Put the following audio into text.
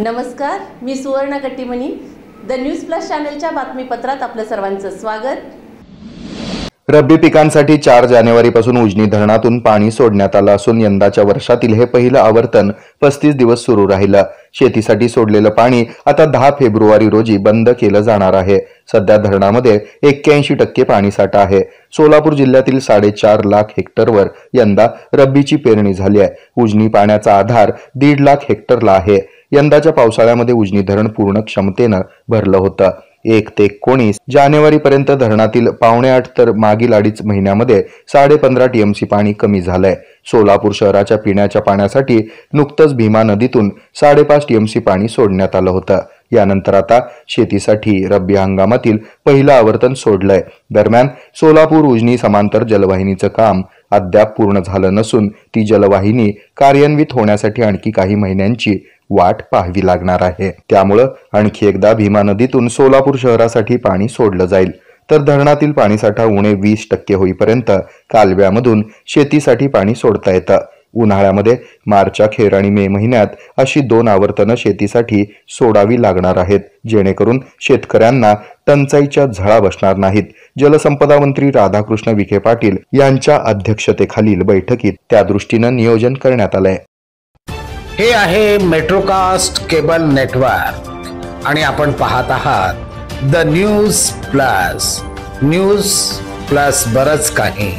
नमस्कार, मी सुवर्ण Kattimani. The news plus चॅनलच्या बातमीपत्रात आपलं सर्वांचं स्वागत. रब्बी पिकांसाठी 4 जानेवारीपासून उजनी धरणातून पाणी सोडण्यात आलं असून यंदाच्या वर्षातील हे पहिलं आवर्तन 35 दिवस सुरू राहिलं. शेतीसाठी सोडलेलं पाणी आता 10 फेब्रुवारी रोजी बंद केलं जाणार आहे. सध्या धरणामध्ये 81% पाणीसाठा आहे. सोलापूर जिल्ह्यातील 4.5 लाख हेक्टरवर यंदा रब्बीची पेरणी झाली आहे. उजनी पाण्याचा आधार 1.5 लाख हेक्टरला आहे. यंदाच्या पावसाळ्यामध्ये उजनी धरण पूर्ण क्षमतेनं भरलं होतं. 1 ते 19 जानेवारीपर्यंत धरणातील 7.5 तर मागील 2.5 महिन्यामध्ये 15.5 TMC पाणी कमी झालंय. सोलापूर शहराच्या पिण्याच्या पाण्यासाठी नुकतंच भीमा नदीतून 5.5 TMC पाणी सोडण्यात आलं होतं. यानंतर आता शेतीसाठी रब्बी हंगामातील पहिलं आवर्तन सोडलंय. दरम्यान सोलापूर उजनी समांतर जलवाहिनीचं काम अद्याप पूर्ण झालं नसून ती जलवाहिनी कार्यान्वित होण्यासाठी आणखी काही महिन्यांची वाट पाहावी लागणार आहे. त्यामुळे आणखी एकदा भीमा नदीतून सोलापूर शहरासाठी पाणी सोडलं जाईल. तर धरणातील पाणीसाठा उणे 20% होईपर्यंत कालव्यामधून शेतीसाठी पाणी सोडता येतं. उन्हाळ्यामध्ये मार्च अखेर आणि मे महिन्यात अशी 2 आवर्तनं शेतीसाठी सोडावी लागणार आहेत, जेणेकरून शेतकऱ्यांना टंचाईच्या झळा बसणार नाहीत. जलसंपदा मंत्री राधाकृष्ण विखे पाटील यांच्या अध्यक्षतेखालील बैठकीत त्या दृष्टीनं नियोजन करण्यात आलंय. हे आहे मेट्रोकास्ट केबल नेटवर्क आणि आपण पाहत आहात the news plus. News plus बरंच काही.